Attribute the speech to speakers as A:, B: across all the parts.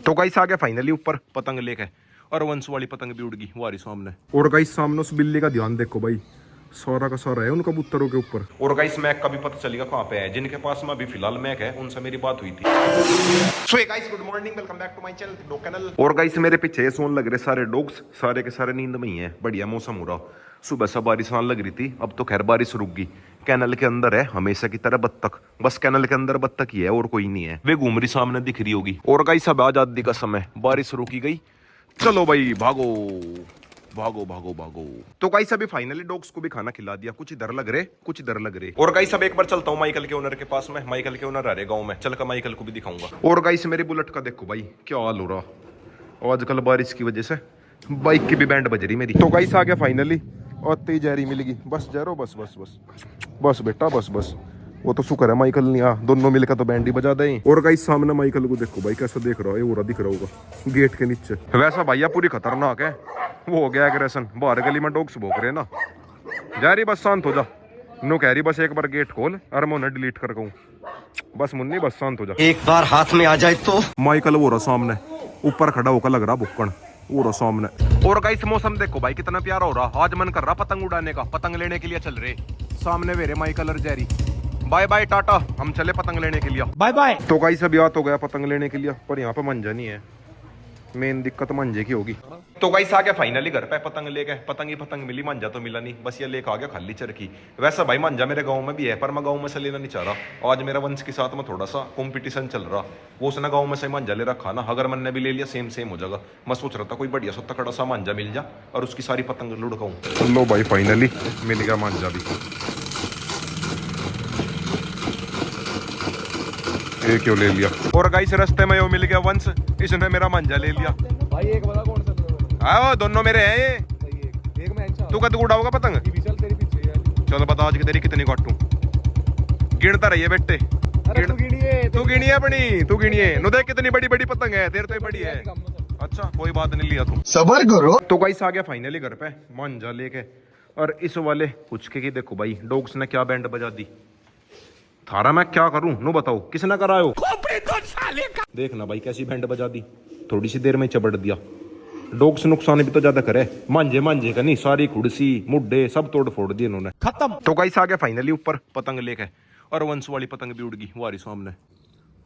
A: तो गाइस आ गया फाइनली ऊपर पतंग लेके और वंश वाली पतंग भी उड़ गई हमारे सामने। और गाइस सामने उस बिल्ली का ध्यान देखो भाई, सारा का सारा है उन कबूतरों के ऊपर। और गाइस मैक का भी पता चलेगा कहाँ पे है, जिनके पास में अभी फिलहाल मैक है उनसे मेरी बात हुई थी। So hey guys good morning, welcome back to my channel dog kennel. और गाइस मेरे पीछे सोन लग रहे सारे डॉग्स, सारे के सारे नींद में ही है। बढ़िया मौसम हो रहा, सुबह से बारिश आने लग रही थी, अब तो खैर बारिश रुक गई। कैनल के अंदर है हमेशा की तरह बत्तख, बस कैनल के अंदर बत्तख ही है और कोई नहीं है। वे घूम रही सामने दिख रही होगी। और गाइस अब आजादी का समय, बारिश रुकी गई, चलो भाई भागो भागो भागो भागो। तो गाइस अभी फाइनली डॉग्स को भी खाना खिला दिया, कुछ इधर लग रहे कुछ इधर लग रहे। और गाइस अब एक बार चलता हूँ माइकल के ओनर के पास में, माइकल के ओनर आ रहे गाँव में, चल कर माइकल को भी दिखाऊंगा। और गाइस मेरी बुलेट का देखो भाई क्या हाल हो रहा, आजकल बारिश की वजह से बाइक की भी बैंड बज रही मेरी। तो गाइस आ गया फाइनली, और तेज जहरी मिल गई, बस जरो बस बस बस बस बेटा बस बस। वो तो शुक्र है माइकल नहीं आ, दोनों मिलकर तो बैंड ही बजा दें। और गाइस सामने माइकल को देखो भाई कैसा देख रहा है, वो दिख रहा होगा गेट के नीचे। वैसा भैया पूरी खतरनाक है, वो हो गया एग्रेशन, बाहर गली में डॉग्स भौंक रहे ना। जा रही बस शांत हो जा, नो कह रही बस एक बार गेट खोल और मैं उन्हें डिलीट कर कहूँ, बस मुन्नी बस शांत हो जा।
B: एक बार हाथ में आ जाए तो।
A: माइकल वो रहा सामने, ऊपर खड़ा होकर लग रहा भुक्कड़, वो रहा सामने। और गाइस मौसम देखो भाई कितना प्यारा हो रहा, आज मन कर रहा पतंग उड़ाने का, पतंग लेने के लिए चल रहे। सामने मेरे माइकल और जेरी, बाय बाय टाटा, हम चले पतंग लेने के लिए, बाय बाय। तो गाइस अभी याद हो गया पतंग लेने के लिए, पर यहाँ पे मंजा नहीं है, मेन दिक्कत मंजे की होगी। तो गाइस आ गया फाइनली घर पे पतंग लेके, पतंग ही पतंग मिली, मंजा तो मिला नहीं, बस ये लेके आ गया खाली चरखी। वैसा भाई मंजा मेरे गांव में भी है, पर मैं गांव में से लेना नहीं चाह रहा। आज मेरा वंश के साथ में थोड़ा सा कंपटीशन चल रहा, वो उसने गांव में से मंजा ले रखा ना, अगर मैंने भी ले लिया सेम सेम हो जाएगा। मैं सोच रहा था कोई बढ़िया सा तकड़ा सा मंजा मिल जा और उसकी सारी पतंग लुढ़काऊं। लो भाई फाइनली मिल गया मंजा भी, ये क्यों ले लिया। और गाइस रास्ते में यो मिल गया वंश, इसने मेरा मंजा ले लिया
C: भाई। एक बता कौन सा?
A: हाँ दोनों मेरे हैं ये।
C: एक मैं अच्छा।
A: तू कद उड़ाओगा पतंग?
C: चल तेरे पीछे यार।
A: चलो बता आज की तेरी कितनी काटूं, गिनता रहिए बेटे।
C: अरे तू गिनिए,
A: तू गिनिए अपनी, तू गिनिए नु देख कितनी बड़ी बड़ी पतंग है, तेरे तो ही बड़ी है। अच्छा कोई बात नहीं, लिया तू,
B: सबर करो।
A: तो गाइस आ गया फाइनली घर पे मंजा लेके। और इस वाले पुचके की देखो भाई डॉग्स ने क्या बैंड बजा दी, थारा मैं क्या करूं नो बताओ, किसने करायो? देखना भाई कैसी बैंड बजा दी, थोड़ी सी देर में चबड़ दिया। डॉग्स नुकसान भी तो ज्यादा करे, मांझे मांझे का नहीं, सारी कुर्सी मुड्डे सब तोड़ फोड़ दिए इन्होंने, खत्म। तो गाइस आ गया फाइनली ऊपर पतंग लेके, और वंश वाली पतंग भी उड़ गई हमारी सामने,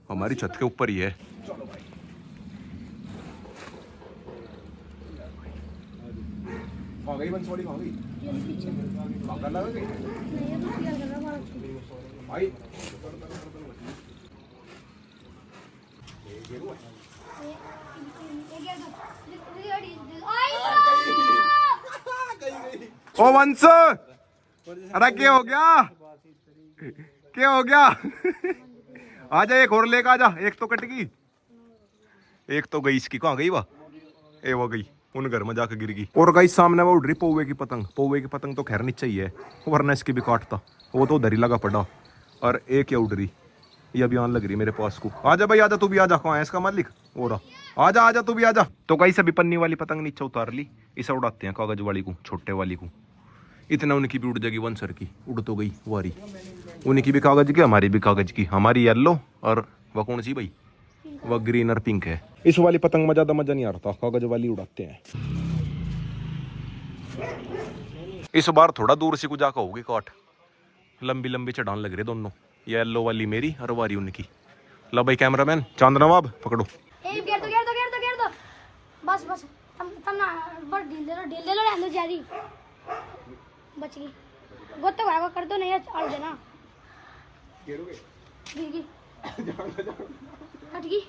A: हमारी छत के ऊपर ही है।
C: आ गई बंस वाली, आ गई भागा लगा गई भाई।
A: ओ वंश, अरे क्या हो गया, क्या हो गया? आजा एक और लेकर आजा, एक तो कट गई, एक तो गई इसकी, कहाँ गई वाह, ए वो गई उन घर में जाकर गिर गई। और गई सामने वो उड़ रही पौवे की पतंग, पौवे की पतंग तो खैर नहीं चाहिए, वरना इसकी भी काटता, वो तो उधर ही लगा पड़ा। और एक क्या उड़ रही, ये अभी आने लग रही मेरे पास को। आजा भाई आजा, तू भी आजा, कहाँ है इसका मालिक, हो रहा, आजा आजा तू भी आजा। तो गई सभी पन्नी वाली पतंग नीचे उतार ली, इसे उड़ाते हैं कागज वाली को, छोटे वाली को। इतना उनकी भी उड़ जाएगी वंसर की, उड़ तो गई वारी, उनकी भी कागज की हमारी भी कागज की, हमारी येलो और वह कौन सी भाई, वह ग्रीन और पिंक है। इस वाली पतंग में ज्यादा मजा नहीं आता, कागज वाली उड़ाते हैं। इस बार थोड़ा दूर से गुजा का होगी काट, लंबी लंबी चढ़ान लग रही दोनों, येलो वाली मेरी और वारी उनकी। ला भाई कैमरामैन चांद नवाब पकड़ो।
D: घेर दो बस बस, तम ना बड़ ढील दे लो अंदर जा रही, बच गई। गोत तो भागो कर दो, नहीं अड़ देना,
C: गिरोगे
D: गिर गई, कट गई,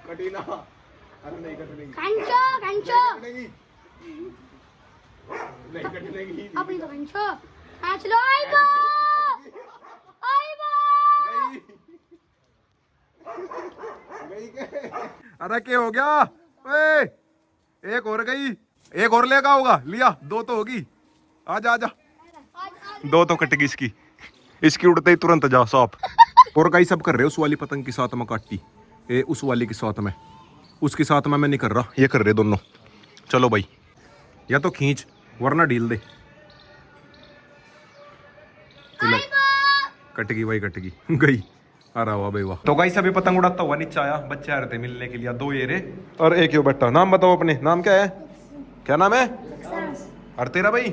C: कटी ना। अरे नहीं कटनेगी,
D: कंचो कंचो
C: नहीं कटनेगी।
D: अपनी तो कंचो नाच लो। आई बा
C: गई के।
A: अरे क्या हो गया, ओए एक और गई, एक और लेगा होगा, लिया दो तो होगी, आजा आजा। दो तो कट गई इसकी, इसकी उड़ते ही तुरंत जा साफ। और कई सब कर रहे उस वाली पतंग के साथ में काटी, ए उस वाली के साथ में, उसके साथ में मैं नहीं कर रहा, ये कर रहे दोनों। चलो भाई या तो खींच वरना ढील दे। कट गई भाई, कट गई गई। अरे वाह भाई वाह। तो गाइस अभी पतंग उड़ाता हुआ नीचे आया, बच्चे आ रहे थे मिलने के लिए, 2 ये रे और एक यो बेटा। नाम बताओ अपने, नाम क्या है? क्या नाम है? और तेरा भाई?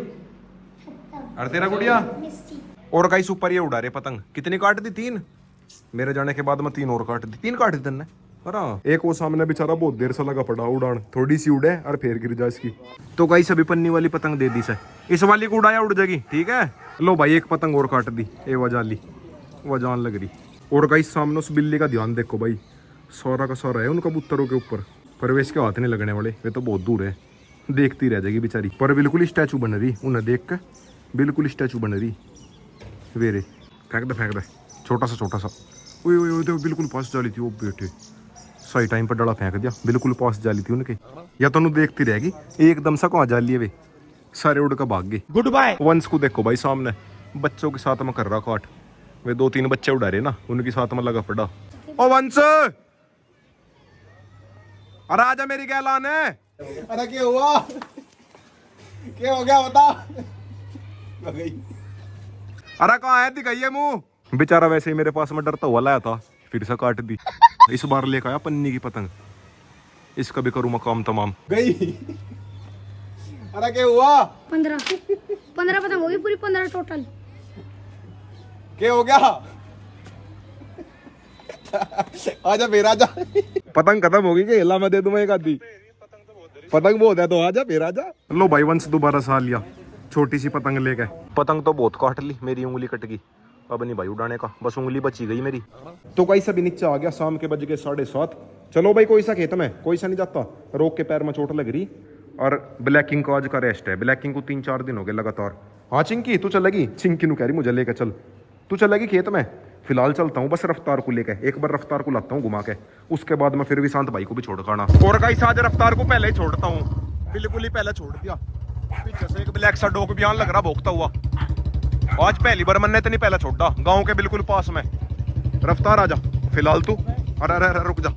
A: और तेरा गुड़िया? और गाइस ऊपर ये उड़ा रहे पतंग। कितनी काट दी? 3। मेरे जाने के बाद में 3 और काट दी। 3 काट दी तन्ने? अरे एक वो सामने बेचारा बहुत देर से लगा पड़ा उड़ान, थोड़ी सी उड़े और फिर गिर जाए इसकी। तो गाइस अभी पन्नी वाली पतंग दे दी से, इस वाली को उड़ाया उड़ जाएगी, ठीक है। लो भाई एक पतंग और काट दी, ये वजाली वजान लग रही। और गाइस सामने उस बिल्ली का ध्यान देखो भाई, सारा का सारा है उन कबूतरों के ऊपर, पर वे इसके हाथ नहीं लगने वाले, वे तो बहुत दूर है, देखती रह जाएगी बेचारी। पर बिल्कुल स्टैचू बन रही उन्हें देख के, बिल्कुल स्टैचू बन रही। वेरे फेंक दे छोटा सा। ओए ओए ओए बिल्कुल पास जाली थी वो बेटे, सही टाइम पर डला फेंक दिया, बिल्कुल पास जाली थी उनके। या तो देखती रहेगी एकदम सा कहाँ जाली है वे, सारे उड़ कर भाग गए। Goodbye. वंश को देखो भाई सामने बच्चों के साथ में कर रहा काट, वे 2-3 बच्चे उड़ा रहे ना, उनके साथ में लगा पड़ा। ओ वंश अरे आजा मेरी गैलान है।
C: अरे क्या हुआ? क्या हो गया बता?
A: अरे कहाँ है? दिखाइए मुंह। बेचारा वैसे ही मेरे पास में डरता हुआ लाया था, फिर से काट दी। इस बार लेकर आया पन्नी की पतंग, इसका भी करूँ मकाम तमाम।
C: गई। अरे क्या हुआ?
D: 15 पतंग होगी पूरी, 15 टोटल।
C: क्या हो गया? आजा फिर आजा।
A: पतंग खत्म होगी कि हिला मैं दे दूं एक आधी? पतंग बहुत है तो आजा फिर आजा। लो भाई वंश दोबारा सा लिया छोटी सी पतंग लेके। पतंग तो बहुत काट ली, मेरी उंगली कट गई, अब नहीं भाई उड़ाने का, बस उंगली बची गई मेरी। तो कोई सा भी नीचे आ गया, शाम के बज गए 7:30। चलो भाई कोई सा खेत में, कोई सा नहीं जाता, रोक के पैर में चोट लग रही। और ब्लैकिंग का आज का रेस्ट है, ब्लैकिंग को 3-4 दिन हो गए लगातार। हाँ चिंकी तू चलेगी? चिंकी नु कह रही मुझे लेके चल, तू चलेगी खेत में? फिलहाल चलता हूँ बस रफ्तार को लेके, एक बार रफ्तार को लाता हूँ घुमा के, उसके बाद मैं फिर भी शांत भाई को भी छोड़ खाना। और गाइस आज रफ्तार को पहले ही छोड़ता हूँ, बिल्कुल ही पहले छोड़ दिया। पीछे से एक ब्लैक सा डॉग भी आने लग रहा भोगता हुआ, आज पहली बार मैंने इतनी पहले छोड़ा, गाँव के बिल्कुल पास में। रफ्तार आजा फिलहाल तू, अरे अरे अरे रुक जा,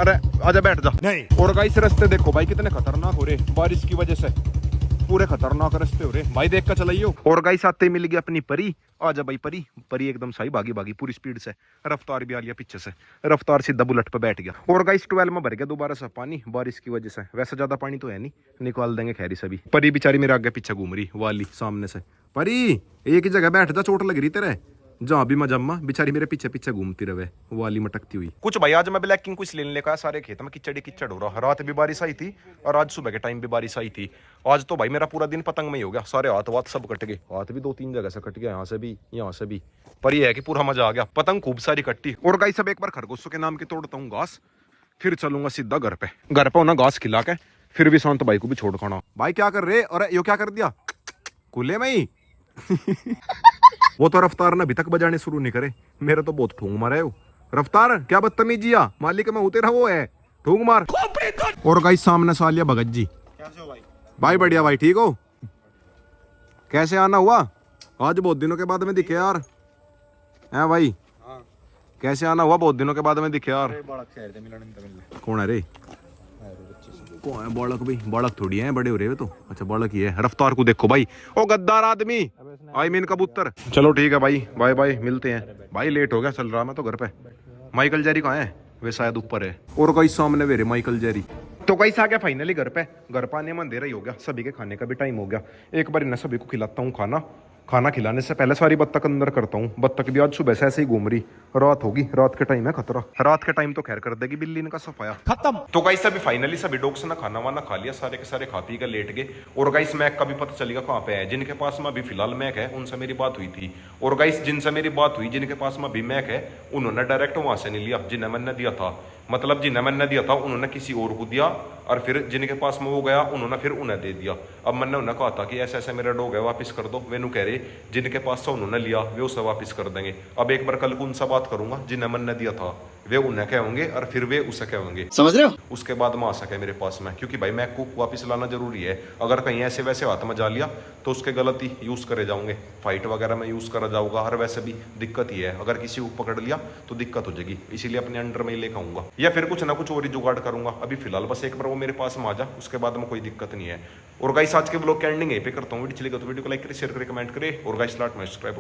A: अरे आजा बैठ जा। नहीं। और गाइस रास्ते देखो भाई कितने खतरनाक हो रहे, बारिश की वजह से पूरे खतरनाक रास्ते हो रहे भाई, देख कर चलाइयो। और गाइस आते ही मिल गई अपनी परी, आजा भाई परी। परी एकदम सही भागी पूरी स्पीड से, रफ्तार भी आ लिया पीछे से, रफ्तार सीधा बुलेट पे बैठ गया। और गाइस 12 में भर गया दोबारा से पानी बारिश की वजह से, वैसे ज्यादा पानी तो है नहीं, निकाल देंगे खैरी सभी। परी बेचारी मेरे आगे पीछे घूम रही वाली सामने से। परी एक ही जगह बैठ जा, चोट लग रही तेरे, जहाँ भी मैं जम्मा बेचारी मेरे पीछे पीछे घूमती रहे वाली मटकती हुई। कुछ भाई आज मैं ब्लैकिंग कुछ लेने लेकर सारे खेत में कीचड़ हो रहा, रात भी बारिश आई थी और आज सुबह के टाइम भी बारिश आई थी। आज तो भाई मेरा पूरा दिन पतंग में ही हो गया, सारे हाथ वाथ सब कट गए, हाथ भी 2-3 जगह से कट गया, यहाँ से भी यहाँ से भी। पर यह है कि पूरा मजा आ गया, पतंग खूब सारी कट्टी। और गाइस सब एक बार खरगोशों के नाम की तोड़ता हूँ घास, फिर चलूंगा सीधा घर पे होना घास खिला के, फिर भी शांत भाई को भी छोड़ खाना। भाई क्या कर रहे? और यो क्या कर दिया कूले में ही? वो तो रफ्तार ने अभी तक बजाने शुरू नहीं करे, मेरे तो बहुत ठूंग मारा है वो। रफ्तार क्या बदतमीजिया, मालिक में होते रहा वो है, ठूंग मार। और गाइस सामने सालिया भगत जी,
C: कैसे हो भाई?
A: भाई बढ़िया भाई, ठीक हो? कैसे आना हुआ? आज बहुत दिनों के बाद में दिखे यार, है भाई?
C: हाँ।
A: कैसे आना हुआ? बहुत दिनों के बाद में दिखे यार। कौन है रे? कौन है? बालक भाई? बालक थोड़ी है, बड़े हो रहे हो तो। अच्छा बालक ही है। रफ्तार को देखो भाई, ओ गद्दार आदमी, आई मीन कबूतर। चलो ठीक है भाई, बाय बाय, मिलते हैं भाई, लेट हो गया, चल रहा मैं तो घर पे। माइकल जेरी कहाँ है? वे शायद ऊपर है। और कई सामने वेरे माइकल जेरी। तो कैसे आ गया फाइनली घर पे आने में अंधेरा ही हो गया, सभी के खाने का भी टाइम हो गया। एक बार इन्हें सभी को खिलाता हूँ खाना खिलाने से पहले सारी बत्तख अंदर करता हूँ। बत्तख भी आज सुबह से ऐसे ही घूम रही, रात होगी, रात के टाइम है खतरा, रात के टाइम तो खैर कर देगी बिल्ली इनका सफाया खत्म। तो गाइस अभी फाइनली सभी डॉग्स ने खाना वाना खा लिया, सारे के सारे खा पी कर लेट गए। और गाइस मैक का भी पता चलेगा कहाँ पे है, जिनके पास में अभी फिलहाल मैक है उनसे मेरी बात हुई थी। और गाइस जिनसे मेरी बात हुई, जिनके पास में अभी मैक है, उन्होंने डायरेक्ट वहां से नहीं लिया जिन्हें मैंने दिया था, मतलब जिन्हें मैंने दिया था उन्होंने किसी और को दिया, और फिर जिनके पास में वो गया उन्होंने फिर उन्हें दे दिया। अब मैंने उन्हें कहा था कि ऐसे ऐसे मेरा डॉग है वापस कर दो, वेनू कह रहे जिनके पास से उन्होंने लिया वे उसे वापस कर देंगे। अब एक बार कल को उनसे बात करूंगा, जिन्हें मैंने दिया था वे उन्हें कहेंगे और फिर वे उसे कहेंगे, समझ रहे हो? उसके बाद में आ सके मेरे पास में, क्योंकि भाई मैक को वापस लाना जरूरी है। अगर कहीं ऐसे वैसे हाथ में जा लिया तो उसके गलत ही यूज करे जाओगे, फाइट वगैरह में यूज करा जाऊंगा, और वैसे भी दिक्कत ही है, अगर किसी को पकड़ लिया तो दिक्कत हो जाएगी, इसीलिए अपने अंडर में ही लेकर आऊंगा, या फिर कुछ ना कुछ और ही जुगाड़ करूंगा। अभी फिलहाल बस एक बार वो मेरे पास में आ जा, उसके बाद में कोई दिक्कत नहीं है। और गाइस आज के ब्लॉग की एंडिंग यहीं पे करता हूँ। वीडियो चलेगा तो वीडियो को लाइक करें, शेयर करें, कमेंट करें, और गाइस लाइक सब्सक्राइब